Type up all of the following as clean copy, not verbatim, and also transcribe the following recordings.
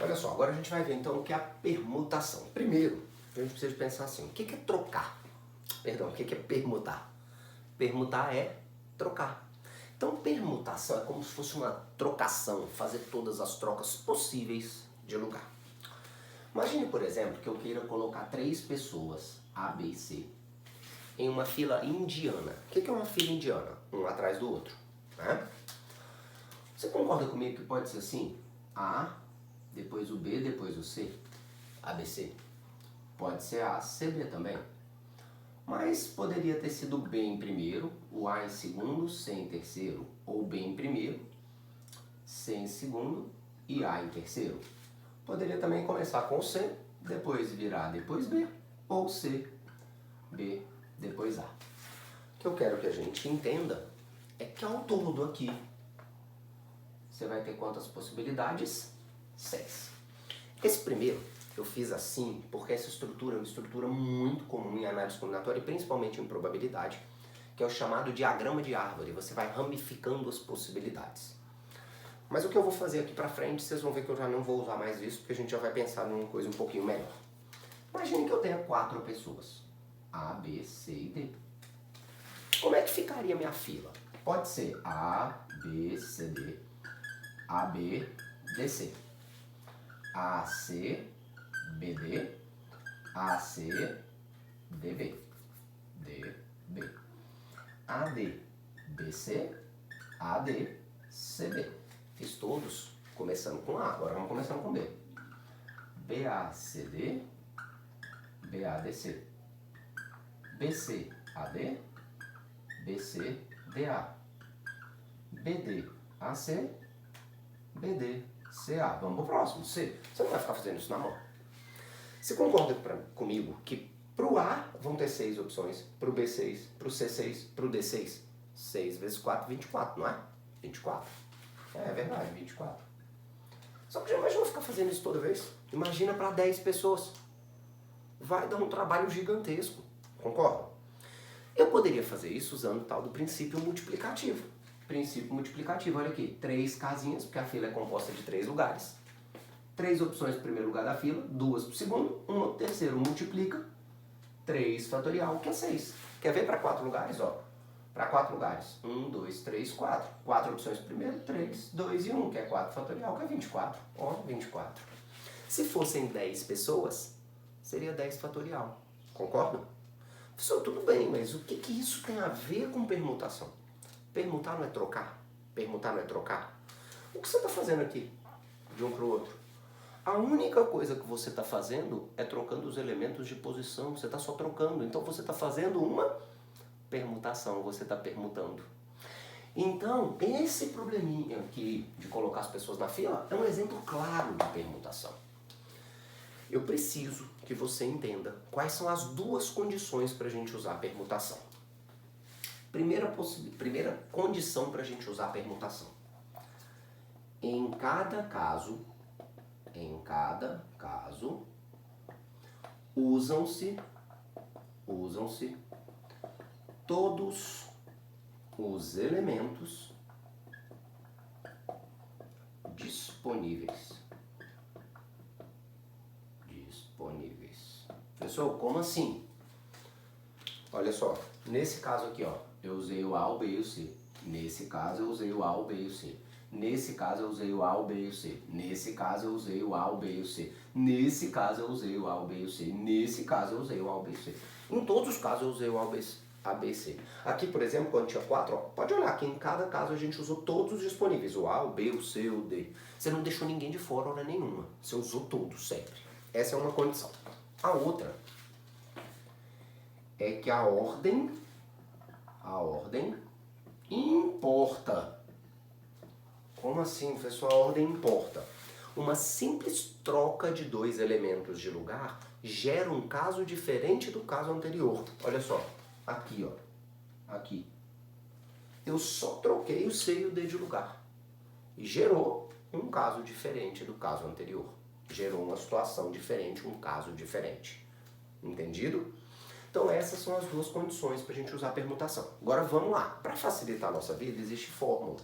Olha só, agora a gente vai ver então o que é a permutação. Primeiro, a gente precisa pensar assim, o que é trocar? Perdão, o que é permutar? Permutar é trocar. Então permutação é como se fosse uma trocação, fazer todas as trocas possíveis de lugar. Imagine, por exemplo, que eu queira colocar 3 pessoas, A, B e C, em uma fila indiana. O que é uma fila indiana? Um atrás do outro, né? Você concorda comigo que pode ser assim? A, depois o B, depois o C? ABC. Pode ser A, C, B também. Mas poderia ter sido B em primeiro, o A em segundo, C em terceiro. Ou B em primeiro, C em segundo e A em terceiro. Poderia também começar com C, depois virar depois B, ou C, B, depois A. O que eu quero que a gente entenda é que ao todo aqui, você vai ter quantas possibilidades? 6. Esse primeiro eu fiz assim porque essa estrutura é uma estrutura muito comum em análise combinatória e principalmente em probabilidade, que é o chamado diagrama de árvore. Você vai ramificando as possibilidades. Mas o que eu vou fazer aqui pra frente, vocês vão ver que eu já não vou usar mais isso, porque a gente já vai pensar numa coisa um pouquinho melhor. Imagine que eu tenha 4 pessoas, A, B, C e D. Como é que ficaria minha fila? Pode ser A, B, C, D, A, B, D, C. A, C, B, D, A, C, D, B. D, B. A, D, B, C, A, D, C, B. Fiz todos, começando com A, agora vamos começando com B. B, A, C, D, B, A, D, C. B, C, A, D, B, C, D, A. B, D, A, C, B, D, C, A. Vamos pro próximo, C. Você não vai ficar fazendo isso na mão. Você concorda comigo que pro A vão ter 6 opções, pro B 6, pro C 6, pro D 6? 6 vezes 4, 24, não é? 24. É verdade, 24. Só que já imagina ficar fazendo isso toda vez? Imagina para 10 pessoas. Vai dar um trabalho gigantesco. Concorda? Eu poderia fazer isso usando o tal do princípio multiplicativo. Princípio multiplicativo, olha aqui. 3 casinhas, porque a fila é composta de 3 lugares. 3 opções pro primeiro lugar da fila, 2 pro segundo, 1 pro terceiro. Multiplica 3 fatorial, que é 6. Quer ver para 4 lugares? Ó. Para 4 lugares. 1, 2, 3, 4. 4 opções primeiro, 3, 2 e 1, que é 4 fatorial, que é 24. Ó, 24. Se fossem 10 pessoas, seria 10 fatorial. Concordam? Professor, tudo bem, mas o que isso tem a ver com permutação? Permutar não é trocar? Permutar não é trocar? O que você está fazendo aqui, de um para o outro? A única coisa que você está fazendo é trocando os elementos de posição. Você está só trocando. Então você está fazendo uma permutação, você está permutando. Então, esse probleminha aqui de colocar as pessoas na fila é um exemplo claro de permutação. Eu preciso que você entenda quais são as 2 condições para a gente usar a permutação. Primeira condição para a gente usar a permutação. Em cada caso, usam-se todos os elementos disponíveis. Pessoal, como assim? Olha só, nesse caso aqui, ó, eu usei o A, o B e o C. Nesse caso eu usei o A, o B e o C. Nesse caso eu usei o A, o B e o C. Nesse caso eu usei o A, o B e o C. Nesse caso eu usei o A, o B e o C. Nesse caso eu usei o A, o B e o C. Em todos os casos eu usei o A, B e C. Aqui, por exemplo, quando tinha 4, ó, pode olhar que em cada caso a gente usou todos os disponíveis. O A, o B, o C, o D. Você não deixou ninguém de fora hora nenhuma. Você usou todos sempre. Essa é uma condição. A outra é que a ordem importa. Como assim, pessoal? A ordem importa. Uma simples troca de 2 elementos de lugar gera um caso diferente do caso anterior. Olha só, aqui, ó. Aqui. Eu só troquei o C e o D de lugar. E gerou um caso diferente do caso anterior. Gerou uma situação diferente, um caso diferente. Entendido? Então essas são as 2 condições para a gente usar a permutação. Agora vamos lá. Para facilitar a nossa vida, existe fórmula.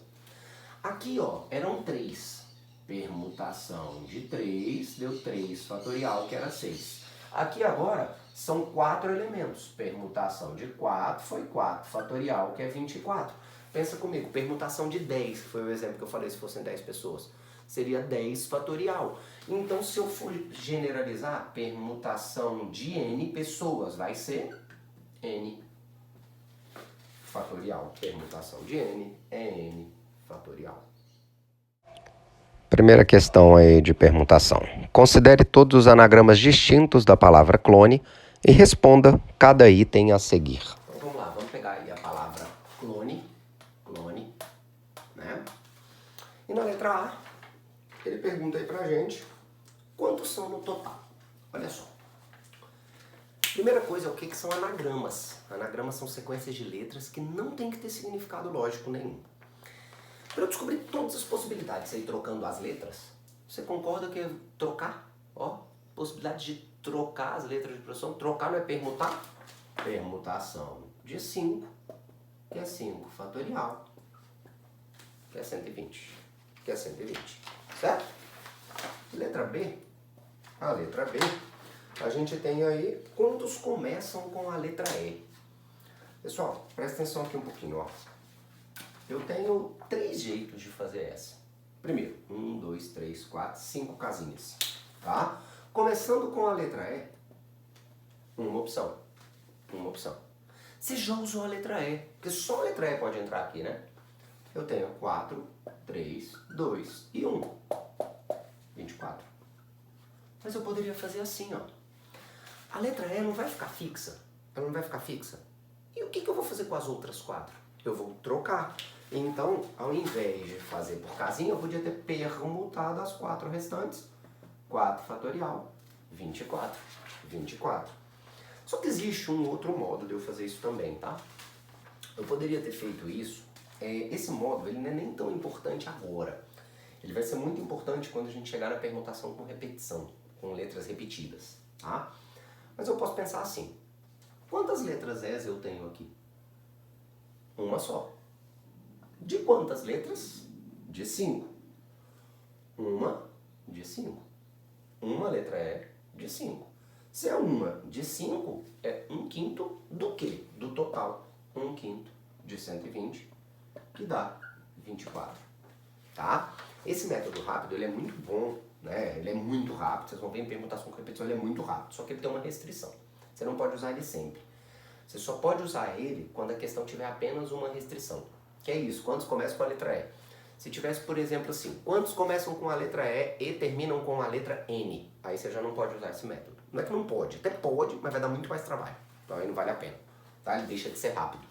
Aqui, ó, eram 3. permutação de 3 deu 3 fatorial, que era 6. Aqui agora são 4 elementos. Permutação de 4 foi 4 fatorial, que é 24. Pensa comigo, permutação de 10, que foi o exemplo que eu falei se fossem 10 pessoas. Seria 10 fatorial. Então, se eu for generalizar, permutação de n pessoas vai ser n fatorial. Permutação de n é n fatorial. Primeira questão aí de permutação. Considere todos os anagramas distintos da palavra clone e responda cada item a seguir. Então vamos lá, vamos pegar aí a palavra clone, né? E na letra A, ele pergunta aí pra gente quantos são no total. Olha só. Primeira coisa, o que são anagramas? Anagramas são sequências de letras que não tem que ter significado lógico nenhum. Para eu descobrir todas as possibilidades aí trocando as letras, você concorda que é trocar? Ó, possibilidade de trocar as letras de produção. Trocar não é permutar? Permutação de 5, que é 5 fatorial, que é 120, que é 120, certo? Letra B, a letra B, a gente tem aí quantos começam com a letra E. Pessoal, presta atenção aqui um pouquinho, ó. Eu tenho 3 jeitos de fazer essa. Primeiro, 1, 2, 3, 4, 5 casinhas, tá? Começando com a letra E, uma opção. Você já usou a letra E, porque só a letra E pode entrar aqui, né? Eu tenho 4, 3, 2 e 1. 24. Mas eu poderia fazer assim, ó. A letra E não vai ficar fixa. Ela não vai ficar fixa. E o que eu vou fazer com as outras 4? Eu vou trocar. Então, ao invés de fazer por casinha, eu podia ter permutado as 4 restantes. 4 fatorial, 24. 24. Só que existe um outro modo de eu fazer isso também, tá? Eu poderia ter feito isso. Esse modo, ele não é nem tão importante agora. Ele vai ser muito importante quando a gente chegar na permutação com repetição, com letras repetidas, tá? Mas eu posso pensar assim. Quantas letras S eu tenho aqui? Uma só. De quantas letras? De 5. Uma de 5. Uma letra E de 5. Se é uma de 5, é 1/5 do quê? Do total. 1/5 de 120, que dá 24. Tá? Esse método rápido, ele é muito bom, né? Ele é muito rápido. Vocês vão ver em permutação com repetição, ele é muito rápido. Só que ele tem uma restrição. Você não pode usar ele sempre. Você só pode usar ele quando a questão tiver apenas uma restrição. Que é isso, quantos começam com a letra E? Se tivesse, por exemplo, assim, quantos começam com a letra E terminam com a letra N? Aí você já não pode usar esse método. Não é que não pode, até pode, mas vai dar muito mais trabalho. Então aí não vale a pena, tá? Ele deixa de ser rápido.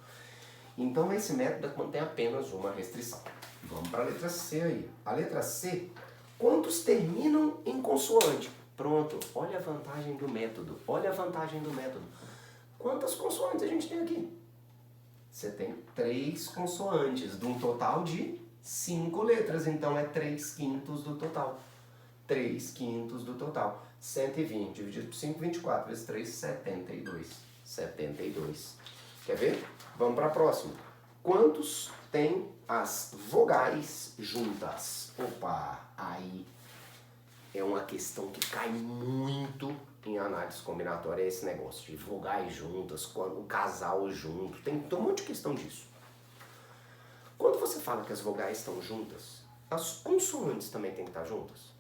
Então esse método é quando tem apenas uma restrição. Vamos para a letra C aí. A letra C, quantos terminam em consoante? Pronto, olha a vantagem do método, olha a vantagem do método. Quantas consoantes a gente tem aqui? Você tem 3 consoantes, de um total de 5 letras, então é 3/5 do total. 3/5 do total. 120 dividido por 5, 24 vezes 3, 72. 72. Quer ver? Vamos para a próxima. Quantos tem as vogais juntas? Opa, aí é uma questão que cai muito em análise combinatória, esse negócio de vogais juntas, quando o casal junto, tem um monte de questão disso. Quando você fala que as vogais estão juntas, as consoantes também têm que estar juntas?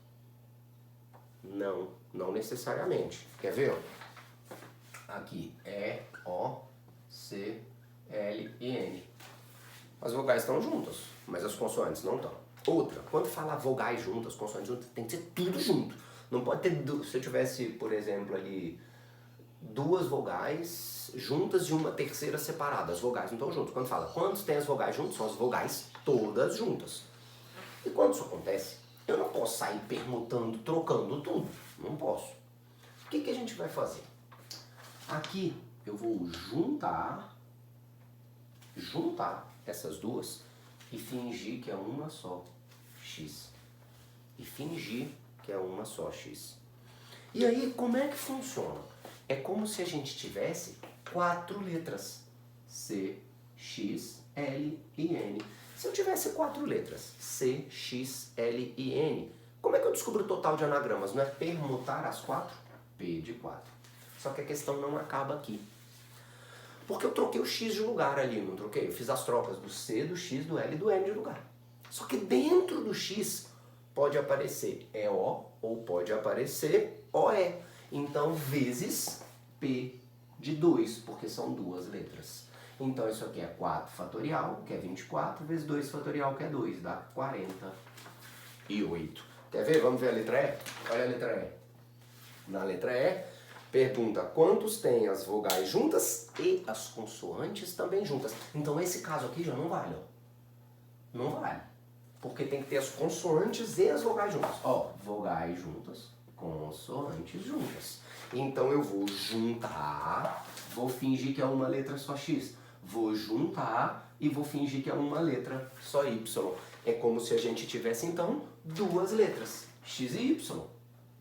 Não necessariamente. Quer ver? Aqui, E, O, C, L e N. As vogais estão juntas, mas as consoantes não estão. Outra, quando fala vogais juntas, consoantes juntas, tem que ser tudo junto. Não pode ter, se eu tivesse, por exemplo, ali 2 vogais juntas e uma terceira separada. As vogais não estão juntas. Quando fala quantos tem as vogais juntas, são as vogais todas juntas. E quando isso acontece, eu não posso sair permutando, trocando tudo. Não posso. O que a gente vai fazer? Aqui eu vou juntar essas duas e fingir que é uma só x. E fingir que é uma só x. E aí, como é que funciona? É como se a gente tivesse 4 letras. C, X, L e N. Se eu tivesse 4 letras, C, X, L e N, Como é que eu descubro o total de anagramas? Não é permutar as 4? P de 4. Só que a questão não acaba aqui. Porque eu troquei o X de lugar ali, não troquei? Eu fiz as trocas do C, do X, do L e do M de lugar. Só que dentro do X pode aparecer EO ou pode aparecer OE. Então, vezes P de 2, porque são duas letras. Então, isso aqui é 4 fatorial, que é 24, vezes 2 fatorial, que é 2, dá 48. Quer ver? Vamos ver a letra E? Olha a letra E. Na letra E, pergunta quantos tem as vogais juntas e as consoantes também juntas. Então esse caso aqui já não vale, ó. Não vale. Porque tem que ter as consoantes e as vogais juntas. Ó, vogais juntas, consoantes juntas. Então eu vou juntar, vou fingir que é uma letra só X. Vou juntar e vou fingir que é uma letra só Y. É como se a gente tivesse então duas letras, X e Y.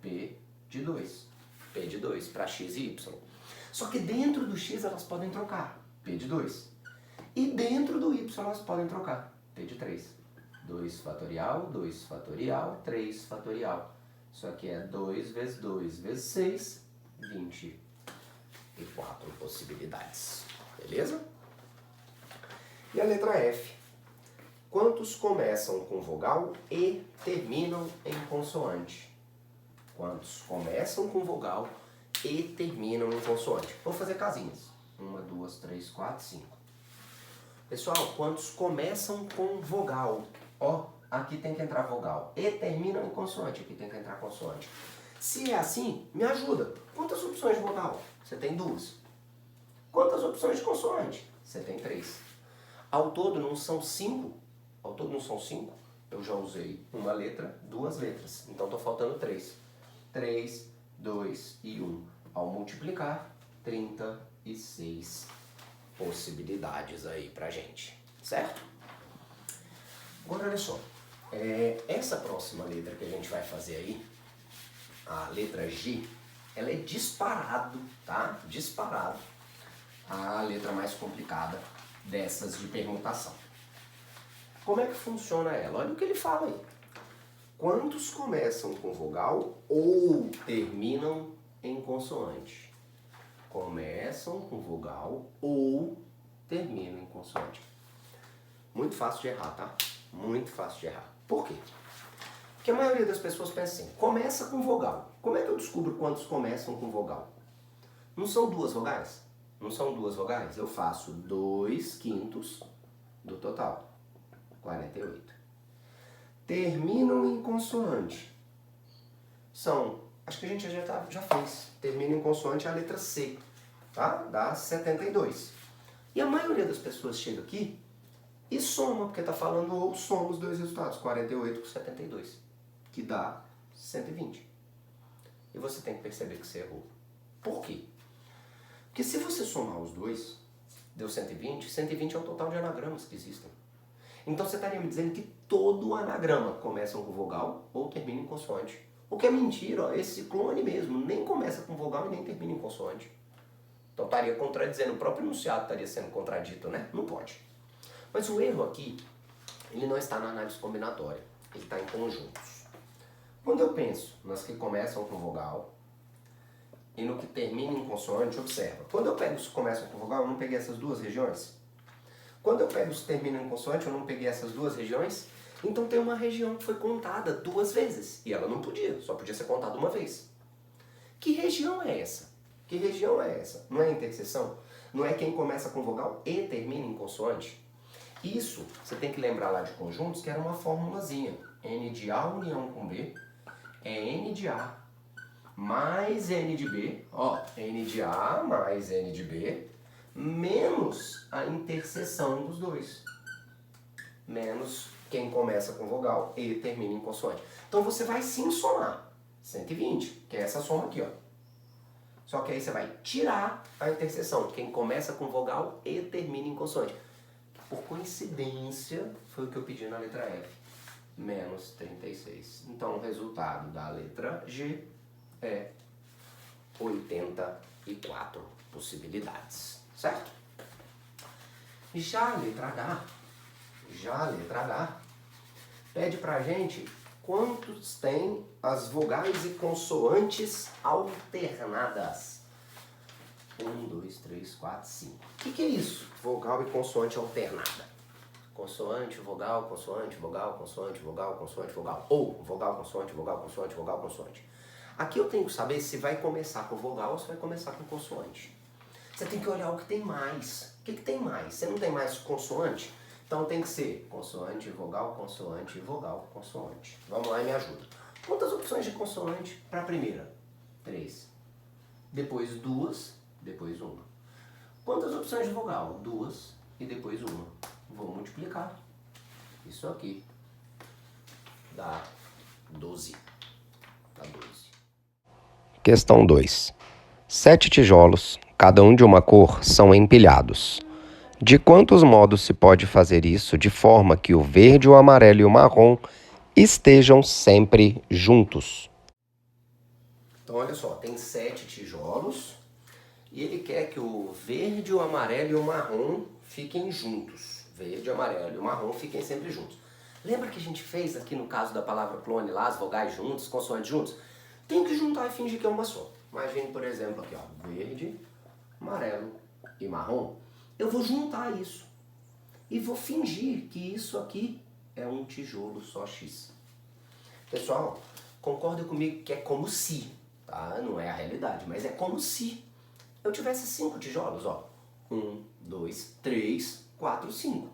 P de 2. P de 2 para X e Y. Só que dentro do X elas podem trocar. P de 2. E dentro do Y elas podem trocar. P de 3. 2 fatorial, 3 fatorial. Isso aqui é 2 vezes 2 vezes 6, 24 possibilidades. Beleza? E a letra F. Quantos começam com vogal e terminam em consoante? Quantos começam com vogal e terminam em consoante? Vou fazer casinhas. 1, 2, 3, 4, 5. Pessoal, quantos começam com vogal? Ó, aqui tem que entrar vogal. E terminam em consoante. Aqui tem que entrar consoante. Se é assim, me ajuda. Quantas opções de vogal? Você tem 2. Quantas opções de consoante? Você tem 3. Ao todo não são 5? Ao todo não são 5? Eu já usei uma letra, 2 letras. Então estou faltando 3. 3, 2 e 1. Ao multiplicar, 36 possibilidades aí pra gente. Certo? Agora olha só. Essa próxima letra que a gente vai fazer aí, a letra G, ela é disparado, tá? Disparado a letra mais complicada dessas de permutação. Como é que funciona ela? Olha o que ele fala aí. Quantos começam com vogal ou terminam em consoante? Começam com vogal ou terminam em consoante. Muito fácil de errar, tá? Muito fácil de errar. Por quê? Porque a maioria das pessoas pensa assim, começa com vogal. Como é que eu descubro quantos começam com vogal? Não são 2 vogais? Não são 2 vogais? Eu faço 2/5 do total. 48. Terminam em consoante. São, acho que a gente já fez. Termina em consoante a letra C, tá? Dá 72. E a maioria das pessoas chega aqui e soma, porque tá falando ou soma os dois resultados, 48 com 72, que dá 120. E você tem que perceber que você errou. Por quê? Porque se você somar os dois, deu 120, 120 é o total de anagramas que existem. Então você estaria me dizendo que todo anagrama começa com vogal ou termina em consoante. O que é mentira, ó, esse clone mesmo nem começa com vogal e nem termina em consoante. Então estaria contradizendo, o próprio enunciado estaria sendo contradito, né? Não pode. Mas o erro aqui, ele não está na análise combinatória, ele está em conjuntos. Quando eu penso nas que começam com vogal e no que termina em consoante, observa. Quando eu pego os que começam com vogal, eu não peguei essas duas regiões? Quando eu pego os que terminam em consoante, eu não peguei essas duas regiões? Então tem uma região que foi contada 2 vezes. E ela não podia, só podia ser contada uma vez. Que região é essa? Que região é essa? Não é interseção? Não é quem começa com vogal e termina em consoante? Isso, você tem que lembrar lá de conjuntos, que era uma formulazinha. N de A união com B é N de A mais N de B. Ó, N de A mais N de B menos a interseção dos dois. Menos quem começa com vogal e termina em consoante. Então você vai sim somar 120, que é essa soma aqui, ó. Só que aí você vai tirar a interseção, quem começa com vogal e termina em consoante. Por coincidência, foi o que eu pedi na letra F, menos 36. Então o resultado da letra G é 84 possibilidades, certo? Já a letra H pede pra gente quantos tem as vogais e consoantes alternadas? 1, 2, 3, 4, 5. O que é isso? Vogal e consoante alternada. Consoante, vogal, consoante, vogal, consoante, vogal, consoante, vogal. Ou vogal, consoante, vogal, consoante, vogal, consoante. Aqui eu tenho que saber se vai começar com vogal ou se vai começar com consoante. Você tem que olhar o que tem mais. O que tem mais? Você não tem mais consoante? Então tem que ser consoante, vogal, consoante. Vamos lá e me ajuda. Quantas opções de consoante para a primeira? 3. Depois 2, depois 1. Quantas opções de vogal? 2 e depois 1. Vou multiplicar. Isso aqui dá 12. Dá 12. Questão 2. 7 tijolos, cada um de uma cor, são empilhados. De quantos modos se pode fazer isso de forma que o verde, o amarelo e o marrom estejam sempre juntos? Então olha só, tem 7 tijolos e ele quer que o verde, o amarelo e o marrom fiquem juntos. Verde, amarelo e o marrom fiquem sempre juntos. Lembra que a gente fez aqui no caso da palavra clone lá, as vogais juntas, consoantes juntos? Tem que juntar e fingir que é uma só. Imagine, por exemplo, aqui, ó, verde, amarelo e marrom. Eu vou juntar isso e vou fingir que isso aqui é um tijolo só X. Pessoal, concorda comigo que é como se, tá? Não é a realidade, mas é como se eu tivesse 5 tijolos, ó. 1, 2, 3, 4, 5.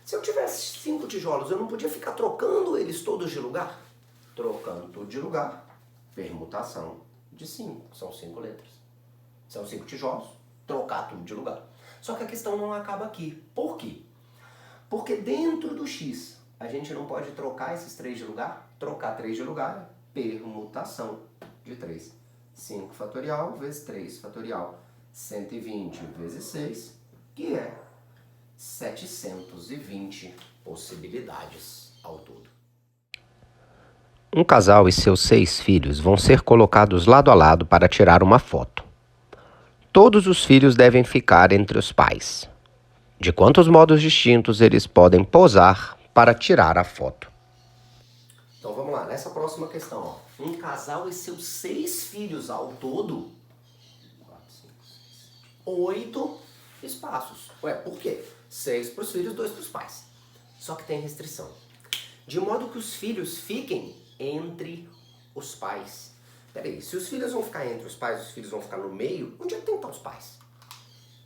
Se eu tivesse 5 tijolos, eu não podia ficar trocando eles todos de lugar? Trocando tudo de lugar, permutação de 5, são 5 letras. São 5 tijolos, trocar tudo de lugar. Só que a questão não acaba aqui. Por quê? Porque dentro do X, a gente não pode trocar esses 3 de lugar? Trocar 3 de lugar é permutação de 3. 5 fatorial vezes 3 fatorial. 120 vezes 6, que é 720 possibilidades ao todo. Um casal e seus 6 filhos vão ser colocados lado a lado para tirar uma foto. Todos os filhos devem ficar entre os pais. De quantos modos distintos eles podem posar para tirar a foto? Então vamos lá, nessa próxima questão, ó. Um casal e seus 6 filhos ao todo, 4, 5, 6, 8 espaços. Ué, por quê? 6 para os filhos, 2 para os pais. Só que tem restrição. De modo que os filhos fiquem entre os pais. Peraí, se os filhos vão ficar entre os pais, os filhos vão ficar no meio, onde é que tem que estar os pais?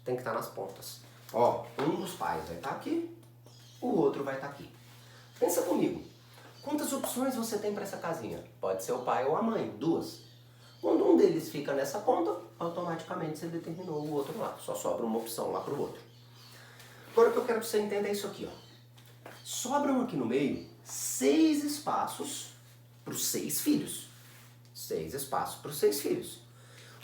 Tem que estar nas pontas. Ó, um dos pais vai estar aqui, o outro vai estar aqui. Pensa comigo. Quantas opções você tem para essa casinha? Pode ser o pai ou a mãe, 2. Quando um deles fica nessa ponta, automaticamente você determinou o outro lá. Só sobra uma opção lá para o outro. Agora o que eu quero que você entenda é isso aqui, ó. Sobram aqui no meio 6 espaços para os 6 filhos. 6 espaços para os 6 filhos.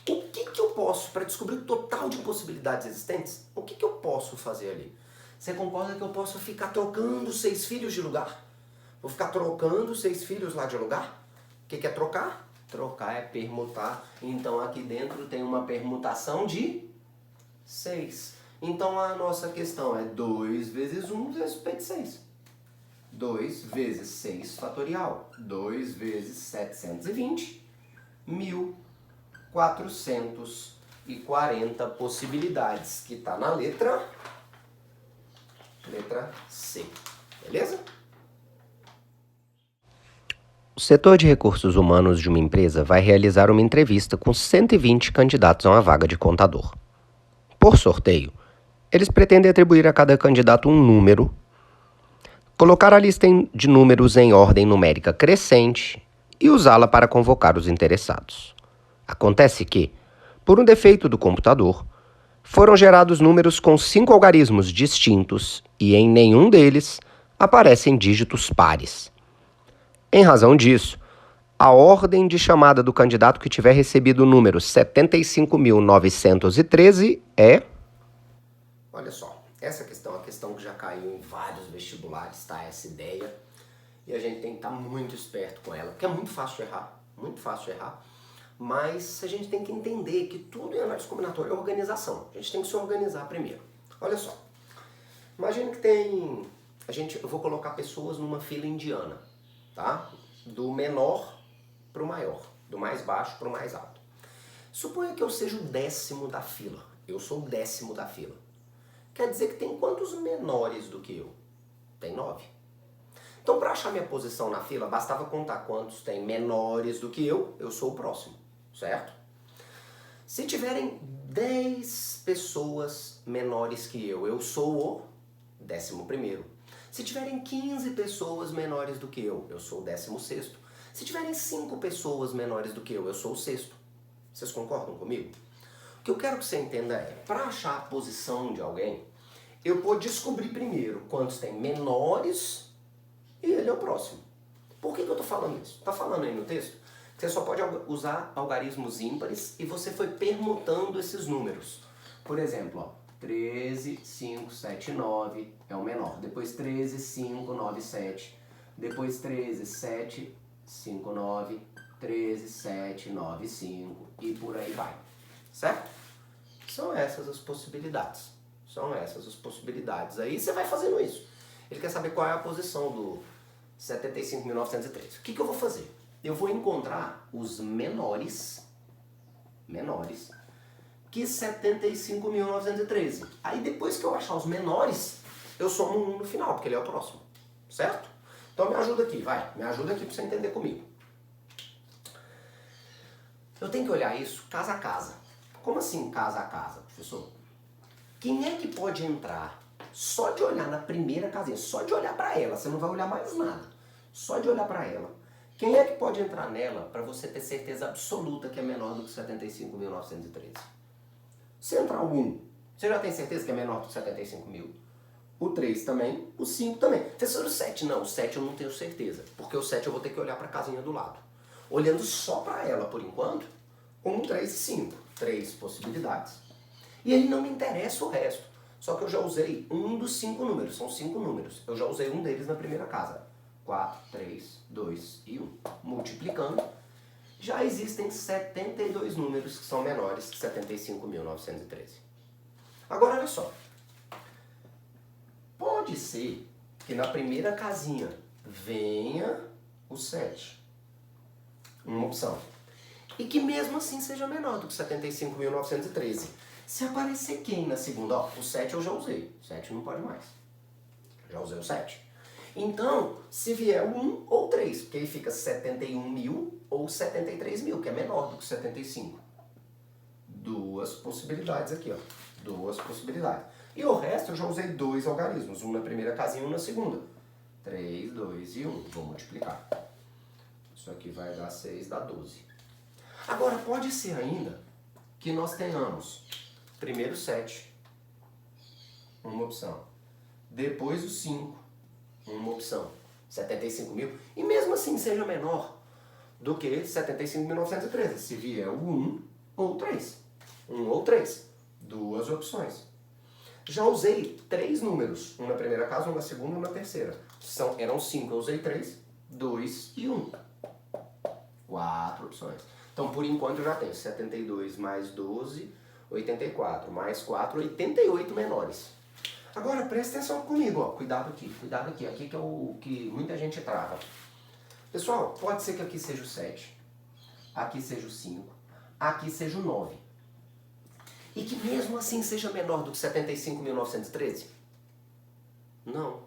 O que eu posso, para descobrir o total de possibilidades existentes, o que eu posso fazer ali? Você concorda que eu posso ficar trocando 6 filhos de lugar? Vou ficar trocando 6 filhos lá de lugar? O que é trocar? Trocar é permutar. Então aqui dentro tem uma permutação de 6. Então a nossa questão é 2 vezes 1 vezes P de 6. 2 vezes 6 fatorial. 2 vezes 720. 1440 possibilidades, que está na letra C. Beleza? O setor de recursos humanos de uma empresa vai realizar uma entrevista com 120 candidatos a uma vaga de contador. Por sorteio, eles pretendem atribuir a cada candidato um número, colocar a lista de números em ordem numérica crescente e usá-la para convocar os interessados. Acontece que, por um defeito do computador, foram gerados números com 5 algarismos distintos e em nenhum deles aparecem dígitos pares. Em razão disso, a ordem de chamada do candidato que tiver recebido o número 75.913 é... Olha só, essa questão é uma questão que já caiu em vários vestibulares, tá? Essa ideia. E a gente tem que estar muito esperto com ela, porque é muito fácil de errar, muito fácil de errar. Mas a gente tem que entender que tudo em análise combinatória é organização. A gente tem que se organizar primeiro. Olha só, imagina que tem... eu vou colocar pessoas numa fila indiana, tá? do menor para o maior, do mais baixo para o mais alto. Suponha que eu seja o 10º da fila. Eu sou o 10º da fila. Quer dizer que tem quantos menores do que eu? Tem 9. Então, para achar minha posição na fila, bastava contar quantos tem menores do que eu sou o próximo, certo? Se tiverem 10 pessoas menores que eu sou o 11º. Se tiverem 15 pessoas menores do que eu sou o 16º. Se tiverem 5 pessoas menores do que eu sou o 6º. Vocês concordam comigo? O que eu quero que você entenda é, para achar a posição de alguém, eu vou descobrir primeiro quantos tem menores e ele é o próximo. Por que eu estou falando isso? Está falando aí no texto que você só pode usar algarismos ímpares e você foi permutando esses números. Por exemplo, ó, 13, 5, 7, 9 é o menor. Depois 13, 5, 9, 7. Depois 13, 7, 5, 9, 13, 7, 9, 5 e por aí vai. Certo? São essas as possibilidades. São essas as possibilidades. Aí você vai fazendo isso. Ele quer saber qual é a posição do 75.913. O que eu vou fazer? Eu vou encontrar os menores que 75.913. Aí depois que eu achar os menores, eu somo 1 no final, porque ele é o próximo. Certo? Então me ajuda aqui, vai. Me ajuda aqui para você entender comigo. Eu tenho que olhar isso casa a casa. Como assim casa a casa, professor? Quem é que pode entrar só de olhar na primeira casinha, só de olhar para ela, você não vai olhar mais nada, só de olhar para ela. Quem é que pode entrar nela para você ter certeza absoluta que é menor do que 75.913? Se entrar o 1, você já tem certeza que é menor do que 75.000? O 3 também, o 5 também. Professor, o 7 não, o 7 eu não tenho certeza, porque o 7 eu vou ter que olhar para a casinha do lado. Olhando só para ela por enquanto, 1, 3 e 5, 3 possibilidades. E aí não me interessa o resto. Só que eu já usei um dos 5 números. São 5 números. Eu já usei um deles na primeira casa. 4, 3, 2 e 1. Multiplicando, já existem 72 números que são menores que 75.913. Agora, olha só. Pode ser que na primeira casinha venha o 7. Uma opção. E que mesmo assim seja menor do que 75.913. Se aparecer quem na segunda? Ó, o 7 eu já usei. O 7 não pode mais. Já usei o 7. Então, se vier o 1 ou 3, porque aí fica 71.000 ou 73.000, que é menor do que 75. Duas possibilidades aqui, ó. Duas possibilidades. E o resto eu já usei 2 algarismos. Um na primeira casinha e um na segunda. 3, 2 e 1. Vou multiplicar. Isso aqui vai dar 6, dá 12. Agora, pode ser ainda que nós tenhamos primeiro 7, uma opção. Depois o 5, uma opção. 75.000. E mesmo assim seja menor do que 75.913. Se vier o 1 ou 3. 1 ou 3. Duas opções. Já usei 3 números. Um na primeira casa, um na segunda e um na terceira. Eram 5, eu usei 3, 2 e 1. 4 opções. Então, por enquanto, eu já tenho 72 mais 12, 84, mais 4, 88 menores. Agora, presta atenção comigo, ó. Cuidado aqui. Aqui que é o que muita gente trava. Pessoal, pode ser que aqui seja o 7, aqui seja o 5, aqui seja o 9. E que mesmo assim seja menor do que 75.913? Não.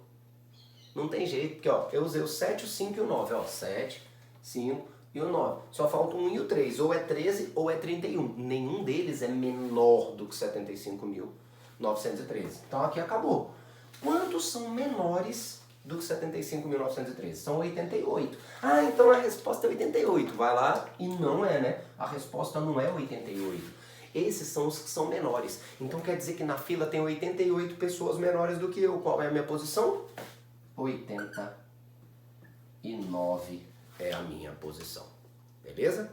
Não tem jeito, porque ó, eu usei o 7, o 5 e o 9. Ó, 7, 5... e o 9. Só falta o 1 e o 3. Ou é 13 ou é 31. Nenhum deles é menor do que 75.913. Então aqui acabou. Quantos são menores do que 75.913? São 88. Ah, então a resposta é 88. Vai lá e não é, né? A resposta não é 88. Esses são os que são menores. Então quer dizer que na fila tem 88 pessoas menores do que eu. Qual é a minha posição? 89 é a minha posição. Beleza?